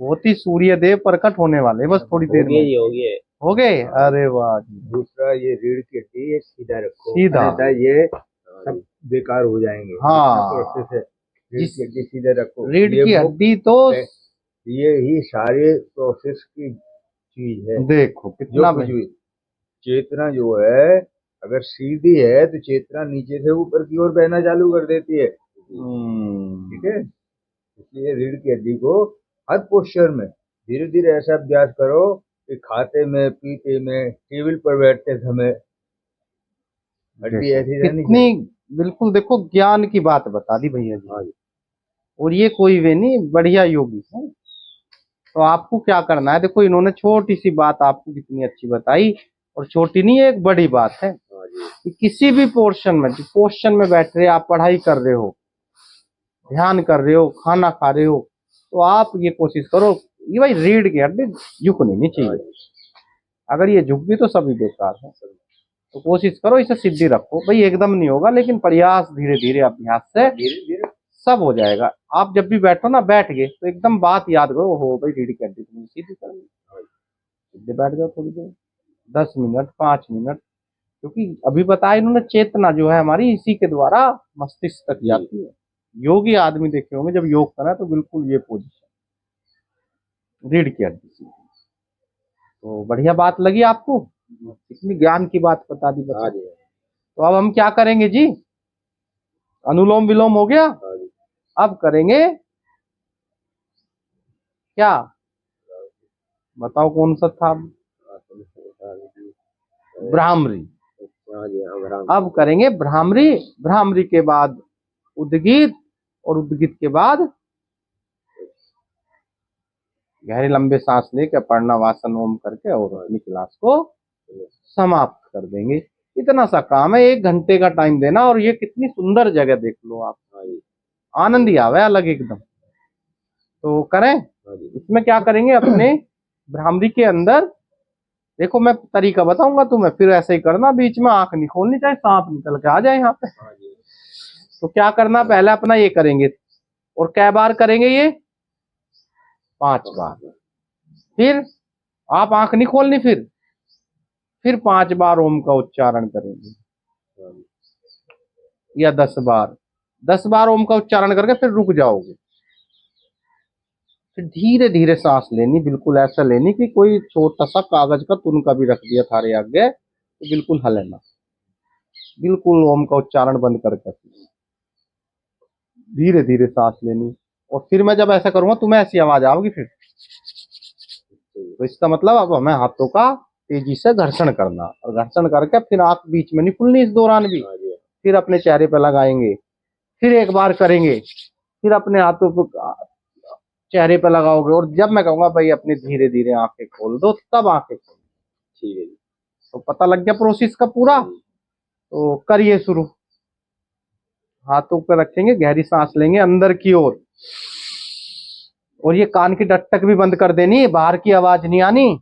बहुत ही सूर्य देव प्रकट होने वाले बस थोड़ी देर में। हो गए। अरे वाह जी। दूसरा ये रीढ़ की हड्डी, ये सीधा रखो, सीधा। अन्यथा ये सब बेकार हो जाएंगे। हाँ। प्रोसेस है, रीढ़ की हड्डी सीधे रखो। रीढ़ ये की मुख्य हड्डी तो ये ही सारे प्रोसेस की चीज है। देखो कितना जो कुछ भी चेतना जो है, अगर सीधी है तो चेतना नीचे से ऊपर की ओर बहना चालू कर देती है। ठीक है, इसलिए रीढ़ की हड्डी को हर पोस्चर में धीरे धीरे ऐसा अभ्यास करो कि खाते में, पीते में, टेबल पर बैठते समय हड्डी ऐसी रहनी कितनी चाहिए। बिल्कुल देखो ज्ञान की बात बता दी भैया जी। और ये कोई वे नहीं, बढ़िया योगी है। तो आपको क्या करना है, देखो इन्होंने छोटी सी बात आपको कितनी अच्छी बताई। और छोटी नहीं है, एक बड़ी बात है कि किसी भी पोर्शन में बैठ रहे, आप पढ़ाई कर रहे हो, ध्यान कर रहे हो, खाना खा रहे हो, तो आप ये कोशिश करो ये भाई रीढ़ की हड्डी झुक नहीं चाहिए। अगर ये झुक गई तो सभी बेकार है। तो कोशिश करो इसे सीधी रखो भाई। एकदम नहीं होगा, लेकिन प्रयास धीरे धीरे अभ्यास से धीरे धीरे सब हो जाएगा। आप जब भी बैठो ना, बैठ गए तो एकदम बात याद करो, हो भाई रीढ़ की हड्डी तुमने सीधी कर ली, सीधे बैठ जाओ थोड़ी देर, 10 मिनट 5 मिनट। क्योंकि अभी बताया इन्होंने, चेतना जो है हमारी इसी के द्वारा मस्तिष्क तक जाती है। योगी आदमी देखे होंगे जब योग करा तो बिल्कुल ये पोजीशन, रीढ़ की हड्डी सीधी। तो बढ़िया बात लगी आपको, इतनी ज्ञान की बात बता दी बता। तो अब हम क्या करेंगे जी? अनुलोम विलोम हो गया, अब करेंगे क्या? बताओ कौन सा था? भ्रामरी। अब करेंगे भ्रामरी। भ्रामरी के बाद उद्गीत, और उद्गीत के बाद गहरे लंबे सांस लेकर प्रणवासन ओम करके और अपनी क्लास को समाप्त कर देंगे। इतना सा काम है, 1 घंटे का टाइम देना। और ये कितनी सुंदर जगह देख लो आप, आनंद ही आवे अलग एकदम। तो करें। इसमें क्या करेंगे, अपने भ्रामरी के अंदर देखो, मैं तरीका बताऊंगा तुम्हें, फिर ऐसे ही करना, बीच में आंख नहीं खोलनी, चाहे सांप निकल के आ जाए यहाँ पे। तो क्या करना, पहले अपना ये करेंगे, और कै बार करेंगे ये? 5 बार। फिर आप आंख नहीं खोलनी, फिर 5 बार ओम का उच्चारण करेंगे, या 10 बार। 10 बार ओम का उच्चारण करके फिर रुक जाओगे। फिर धीरे धीरे सांस लेनी, बिल्कुल ऐसा लेनी कि कोई छोटा सा कागज का तुनका भी रख दिया थारे आगे तो बिल्कुल हलना। बिल्कुल ओम का उच्चारण बंद करके धीरे धीरे सांस लेनी। और फिर मैं जब ऐसा करूंगा तुम्हें ऐसी आवाज आओगी फिर। तो इसका मतलब अब हमें हाथों का तेजी से घर्षण करना, और घर्षण करके फिर आंख बीच में नहीं खुलनी इस दौरान भी। फिर अपने चेहरे पे लगाएंगे, फिर एक बार करेंगे, फिर अपने हाथों को चेहरे पे लगाओगे। और जब मैं कहूंगा भाई अपने धीरे धीरे आंखें खोल दो, तब आंखें खोल। ठीक है जी। तो पता लग गया प्रोसेस का पूरा। तो करिए शुरू। हाथों पे रखेंगे, गहरी सांस लेंगे अंदर की ओर, और ये कान की डट्टक भी बंद कर देनी, बाहर की आवाज नहीं आनी।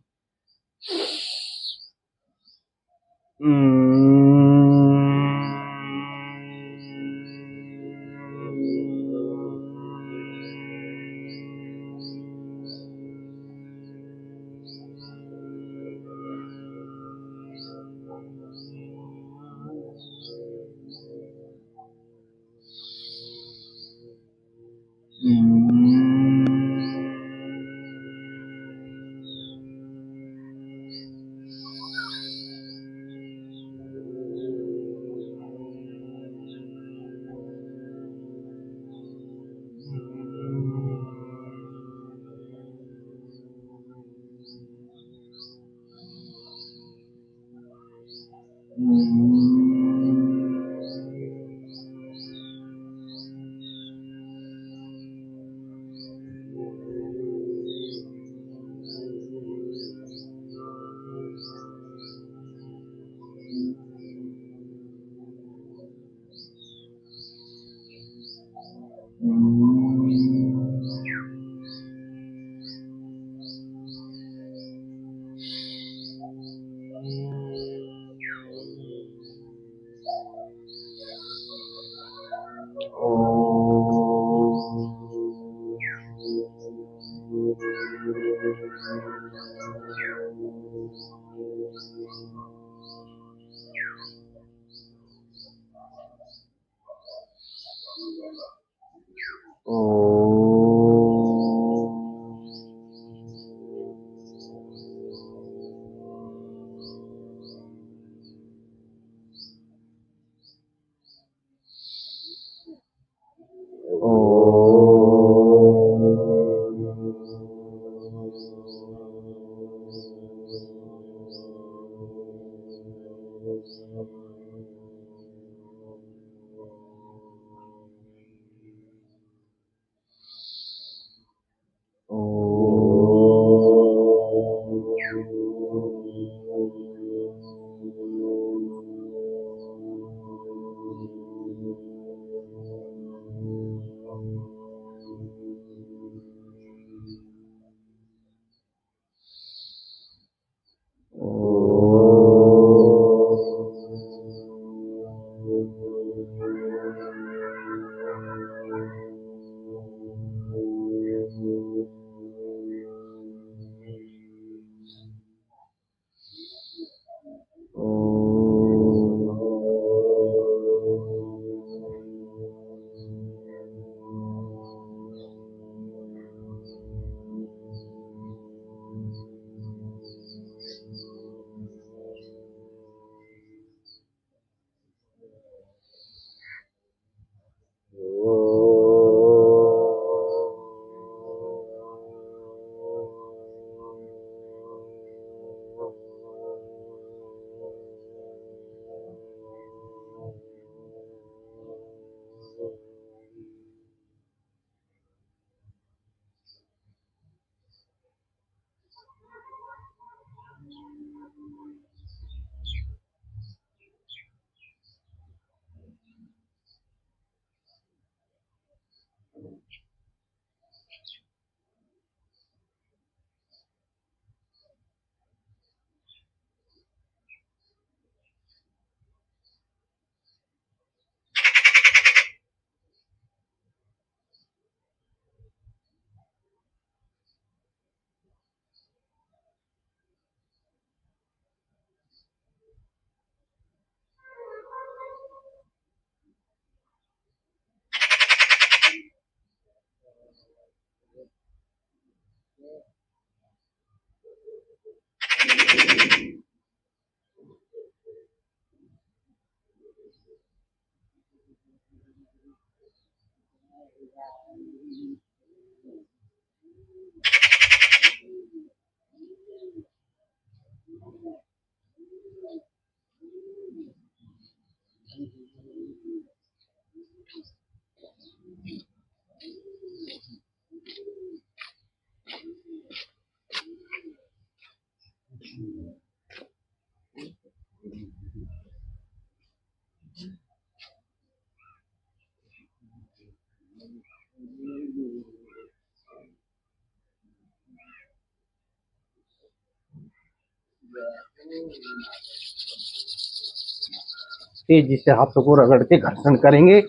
तेजी से हाथों को रगड़ के घर्षण करेंगे,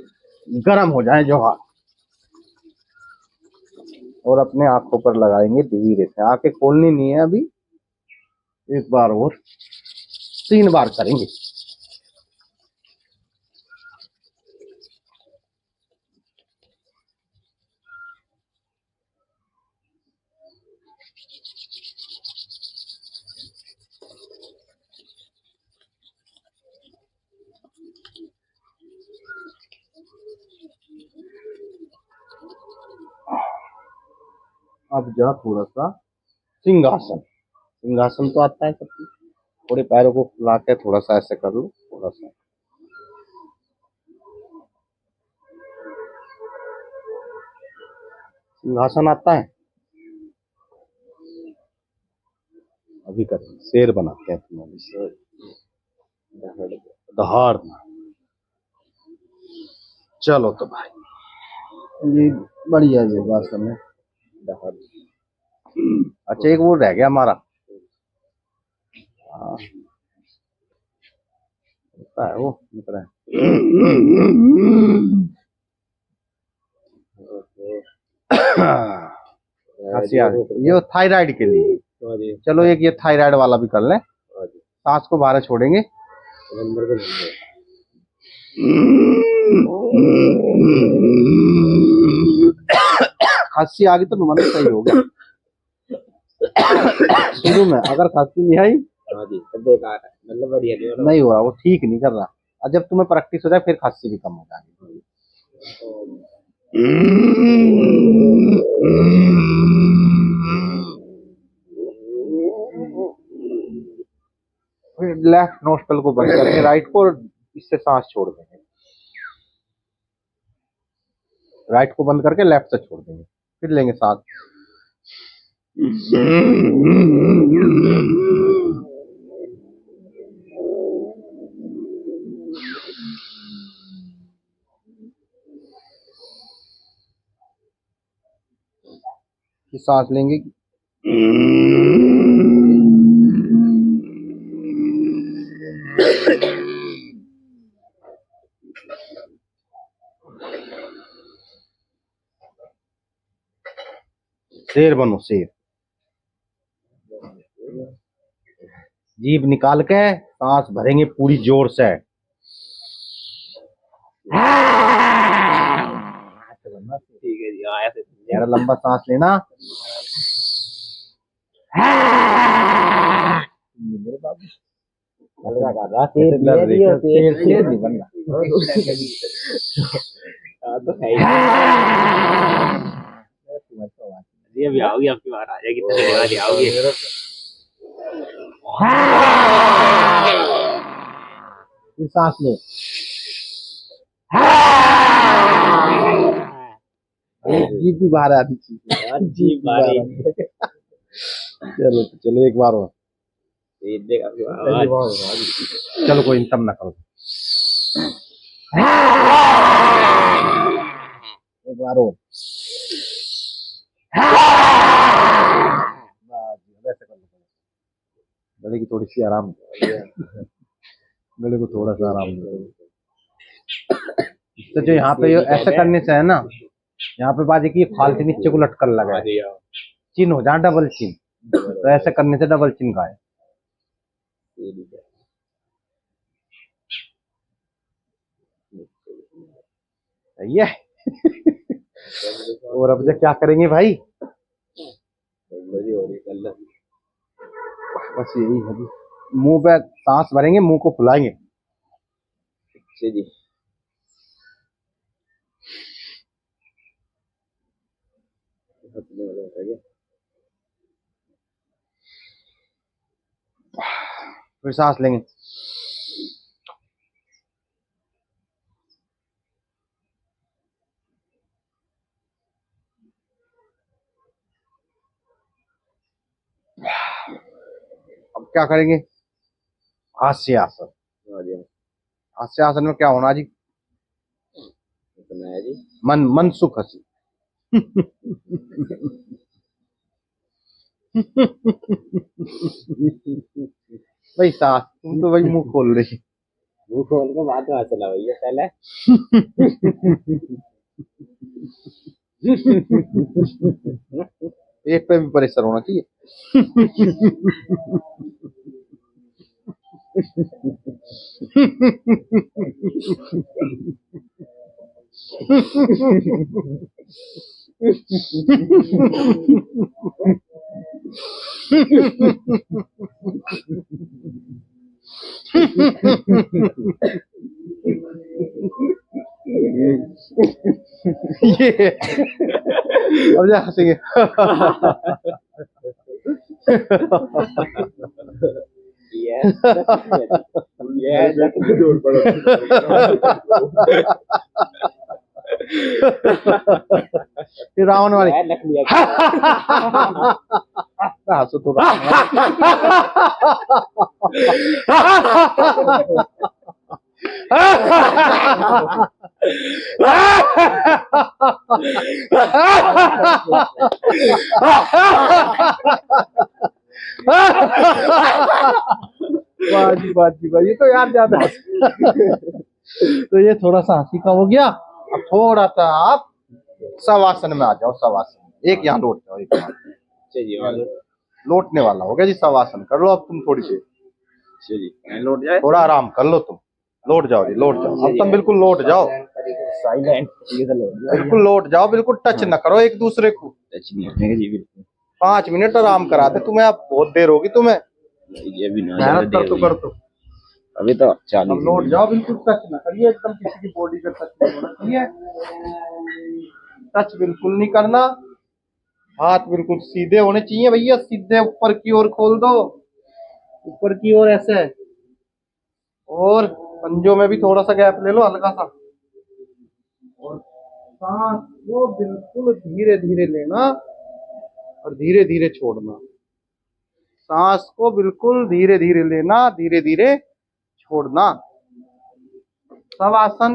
गर्म हो जाए जो हाथ, और अपने आंखों पर लगाएंगे धीरे से। आंखें खोलनी नहीं है अभी, एक बार और 3 बार करेंगे। अब जा थोड़ा सा सिंहासन। सिंहासन तो आता है सबको। थोड़े पैरों को फुला के थोड़ा सा ऐसे कर लो, थोड़ा सा। सिंहासन आता है, अभी करें। शेर बनाते हैं तुम्हारी शेर, दहाड़ना। चलो तो भाई, ये बढ़िया योगासन है, दहाड़। अच्छा, एक वो रह गया हमारा। हाँ, होता है वो, निकल रहा है। खांसी आ रही, ये थायराइड के लिए। चलो एक ये थायराइड वाला भी कर लें। सांस को बाहर छोड़ेंगे। खांसी आ गई तो नुमान सही हो गया। शुरू में अगर खांसी नहीं आई, बेकार है, मतलब बढ़िया नहीं हो रहा, वो ठीक नहीं कर रहा। और जब तुम्हें प्रैक्टिस हो जाए फिर खांसी भी कम हो जाएगी। फिर लेफ्ट नोस्ट्रल को बंद करके राइट को, इससे सांस छोड़ देंगे। राइट को बंद करके लेफ्ट से छोड़ देंगे, फिर लेंगे सांस। फिर सांस लेंगे। शेर बनो, शेर। जीभ निकाल के सांस भरेंगे पूरी जोर से। ठीक है जी, आया से यार लंबा सांस लेना। मेरे बाबू हल्का कर रहा शेर नहीं बनना। तो है जी, अभी आओगी, आपकी बार आ जाएगी, धन्यवाद आओगी। फिर सांस लो। जीभ भी बाहर आनी चाहिए, जीभ बाहर। चलो चलो एक बार और। चलो कोई तब ना करो, एक बार और। वैसे कर लो, गले की थोड़ी सी आराम, गले को थोड़ा सा आराम दो। तो जो यहाँ पे ऐसे करने से है ना, यहाँ पे बाजी की फालतू नीचे को लटकन लगा है, चिन्ह हो जाए डबल चिन्ह। तो ऐसे करने से डबल चिन्ह का है। सही है। और अब क्या करेंगे भाई, बस यही है। मुंह पे सांस भरेंगे, मुंह को फुलाएंगे। जी, फिर सांस लेंगे। अब क्या करेंगे, हास्य आसन। हास्य आसन में क्या होना जी, मन मन सुख हसी। भाई सांस, तुम तो भाई मुंह खोल रही, मुंह खोल के बात में चला भैया पहले। एक पे भी परेशान होना चाहिए। ये अब जा हंसेंगे। जोर पड़ा। ये रावण वाली हंसो तो वाह जी वाह जी वाह, ये तो यार ज्यादा तो ये थोड़ा सा हंसी का हो गया। अब थोड़ा सा आप शवासन में आ जाओ, शवासन। एक यहाँ लौट जाओ, एक यहाँ। चलिए लौटने वाला हो गया जी, शवासन कर लो अब तुम थोड़ी सी। चलिए लौट जाए, थोड़ा आराम कर लो तुम, लौट जाओ जी, लौट जाओ अब तुम बिल्कुल लौट जाओ, साइलेंट बिल्कुल लौट जाओ, बिल्कुल टच न करो एक दूसरे को। टच नहीं होने जी, बिल्कुल 5 मिनट आराम कराते तुम्हें, अब बहुत देर होगी तुम्हें, ये भी ना मेहनत कर तो। अभी तो चालू अब लौट जाओ, बिल्कुल टच न करिए, एकदम किसी की बॉडी का टच नहीं होना चाहिए, टच बिल्कुल नहीं करना। हाथ बिल्कुल सीधे होने चाहिए भैया, सीधे ऊपर की ओर खोल दो, ऊपर की ओर ऐसे, और पंजों में भी थोड़ा सा गैप ले लो हल्का सा, और सांस को बिल्कुल धीरे धीरे लेना और धीरे धीरे छोड़ना। सांस को बिल्कुल धीरे धीरे लेना, धीरे धीरे छोड़ना। शवासन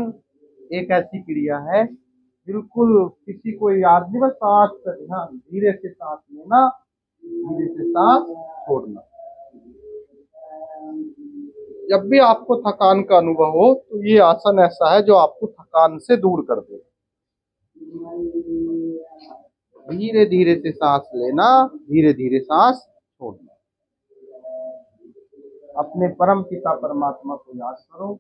एक ऐसी क्रिया है, बिल्कुल किसी को याद नहीं, बस सांस हाँ, धीरे से सांस लेना, धीरे से सांस छोड़ना। जब भी आपको थकान का अनुभव हो तो ये आसन ऐसा है जो आपको थकान से दूर कर दे। धीरे धीरे से सांस लेना, धीरे धीरे सांस छोड़ना। अपने परम पिता परमात्मा को याद करो,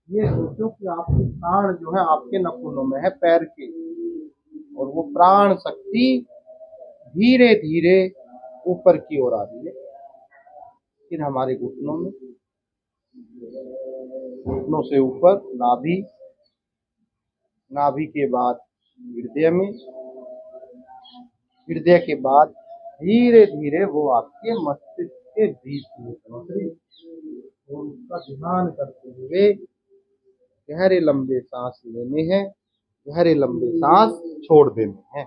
ये सोचो कि आपके प्राण जो है आपके नखूनों में है, पैर के, और वो प्राण शक्ति धीरे धीरे ऊपर की ओर आ रही है। फिर हमारे घुटनों में, घुटनों से ऊपर नाभि, नाभि के बाद हृदय में, हृदय के बाद धीरे धीरे वो आपके मस्तिष्क के बीच में पहुंच रही, और उसका ध्यान करते हुए गहरे लंबे सांस लेने हैं, गहरे लंबे सांस छोड़ देने हैं।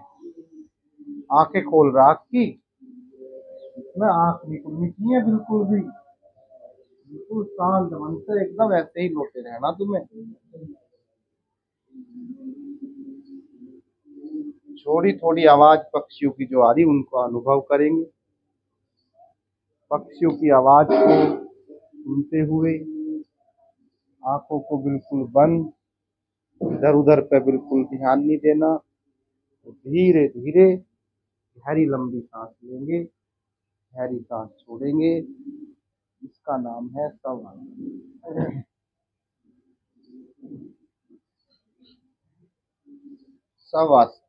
आंखें खोल रख की, इसमें आंख नहीं खुलनी चाहिए बिल्कुल भी, बिल्कुल शांत मन से एकदम ऐसे ही लोटे रहना तुम्हें। थोड़ी थोड़ी आवाज पक्षियों की जो आ रही उनको अनुभव करेंगे, पक्षियों की आवाज को सुनते हुए आंखों को बिल्कुल बंद, इधर उधर पे बिल्कुल ध्यान नहीं देना, तो धीरे धीरे गहरी लंबी सांस लेंगे, गहरी सांस छोड़ेंगे। इसका नाम है शवासन। शवासन,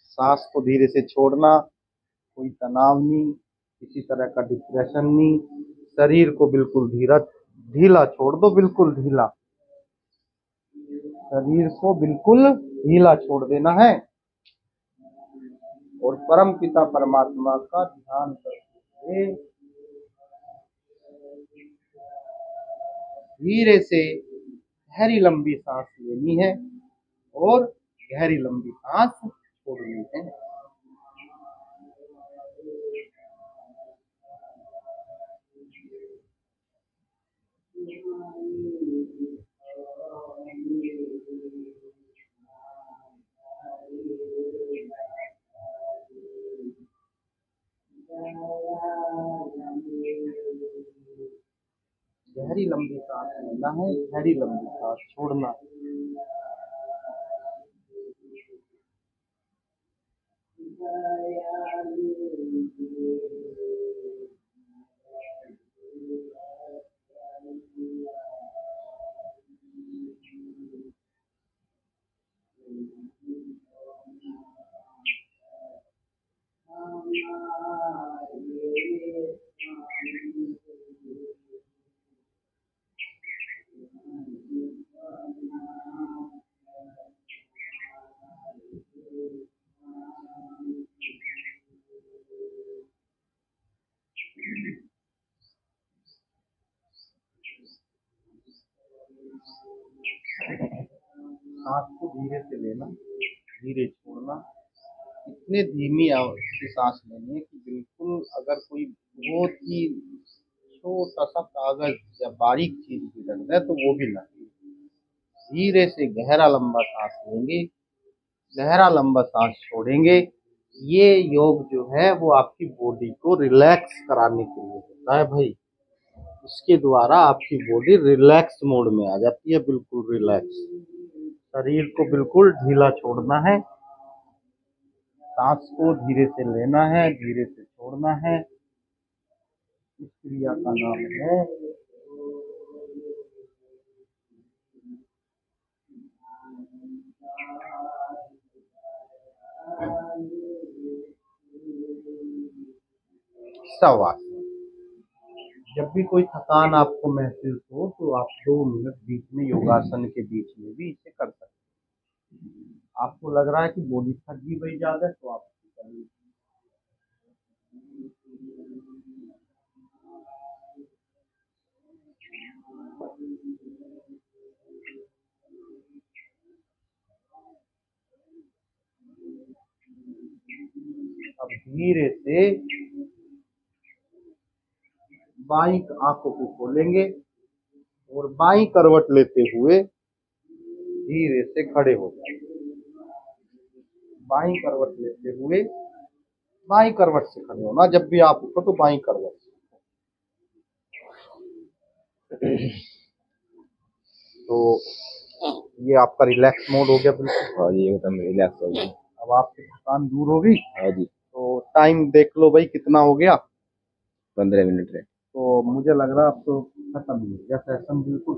सांस को धीरे से छोड़ना, कोई तनाव नहीं, किसी तरह का डिप्रेशन नहीं, शरीर को बिल्कुल ढीला छोड़ दो, बिल्कुल ढीला, शरीर को बिल्कुल ढीला छोड़ देना है, और परम पिता परमात्मा का ध्यान करते हुए धीरे से गहरी लंबी सांस लेनी है और गहरी लंबी सांस छोड़नी है। गहरी लंबी सांस लेना है, गहरी लंबी सांस छोड़ना है। धीरे से लेना, धीरे छोड़ना। इतने धीमी से सांस लेनी है कि बिल्कुल अगर कोई बहुत ही छोटा सा कागज या बारीक चीज भी लग रहा है तो वो भी ना। धीरे से गहरा लंबा सांस लेंगे, गहरा लंबा सांस छोड़ेंगे। ये योग जो है वो आपकी बॉडी को रिलैक्स कराने के लिए होता है भाई। इसके द्वारा आपकी बॉडी रिलैक्स मोड में आ जाती है, बिल्कुल रिलैक्स। शरीर को बिल्कुल ढीला छोड़ना है, सांस को धीरे से लेना है, धीरे से छोड़ना है। इस क्रिया का नाम है शवासन। जब भी कोई थकान आपको महसूस हो तो आप 2 मिनट बीच में योगासन के बीच में भी इसे कर सकते हैं। आपको लग रहा है कि बॉडी थक गई भाई ज्यादा, तो आप इसे कर लीजिए। अब धीरे से बाईं आंखों को खोलेंगे और बाईं करवट लेते हुए धीरे से खड़े हो जाएंगे। बाईं करवट लेते हुए बाईं करवट से खड़े होना। जब भी आप उठो तो बाईं करवट से। तो ये आपका रिलैक्स मोड हो गया बिल्कुल। हाँ जी, एकदम रिलैक्स हो गया। अब आपकी थकान दूर होगी। हाँ जी, तो टाइम देख लो भाई कितना हो गया। 15 मिनट रहे। तो मुझे लग रहा है अब तो खत्म हो गया सेशन बिल्कुल।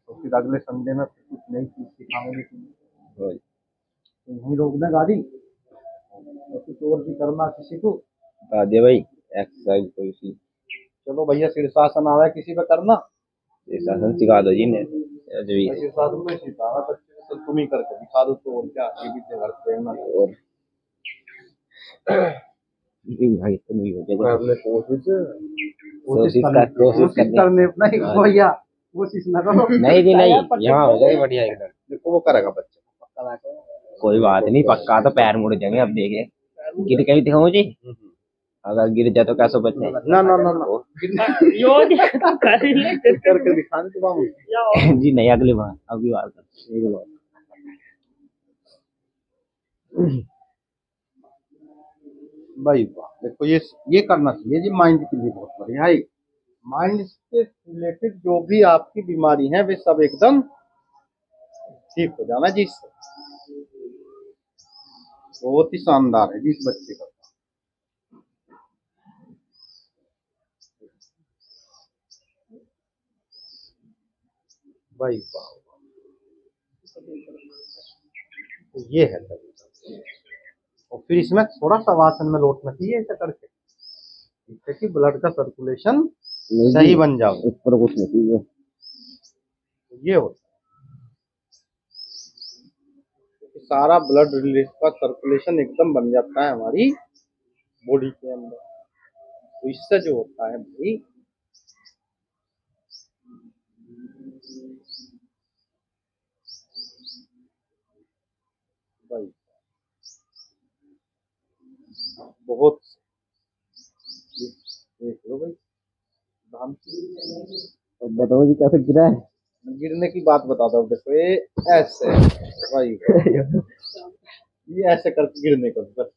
तो फिर अगले संडे में फिर कुछ नई चीज सिखाएंगे तुम्हें। हाँ जी, तो यहीं रोक दें गाड़ी और कुछ और भी करना किसी को। बता दिया भाई, एक्सरसाइज कोई सी। चलो भैया शीर्षासन आ रहा है किसी पे करना। शासन सिखा दो जी ने। जी शीर्षासन में सीखा रहा बच्चे तो तुम ही करके दिखा दो तो और क्या। ये भी तो घर प्रेरणा और जी भाई तो नहीं हो जाएगा। करने कोशिश कोशिश करने नहीं भैया कोशिश ना करो। नहीं जी नहीं, यहाँ हो जाएगी बढ़िया एकदम। देखो वो करेगा बच्चा पक्का। कोई बात नहीं, पक्का तो पैर मुड़ जाएंगे। अब देखे गिर के भी दिखाऊं जी, अगर गिर जाए तो कैसे बचने। ना ना ना ना करके दिखाने के बाद जी नहीं, अगली बार अगली बार भाई वाह। देखो ये करना चाहिए जी, माइंड के लिए बहुत बढ़िया है। माइंड से रिलेटेड जो भी आपकी बीमारी है वे सब एकदम ठीक हो जाना जी इससे। बहुत ही शानदार है जी इस बच्चे का। भाई वाह। तो ये है तरीका। और फिर इसमें थोड़ा सा आसन में लौटना चाहिए ऐसा करके, जिससे कि ब्लड का सर्कुलेशन सही बन जाओ। ऊपर कुछ नहीं चाहिए। ये होता है सारा ब्लड रिलीज का सर्कुलेशन एकदम बन जाता है हमारी बॉडी के अंदर। तो इससे जो होता है भाई बहुत देख लो भाई ध्यान से। अब बताओ जी कैसे गिरा है। गिरने की बात बताता हूँ। देखो ये ऐसे भाई ये ऐसे करके गिरने का बस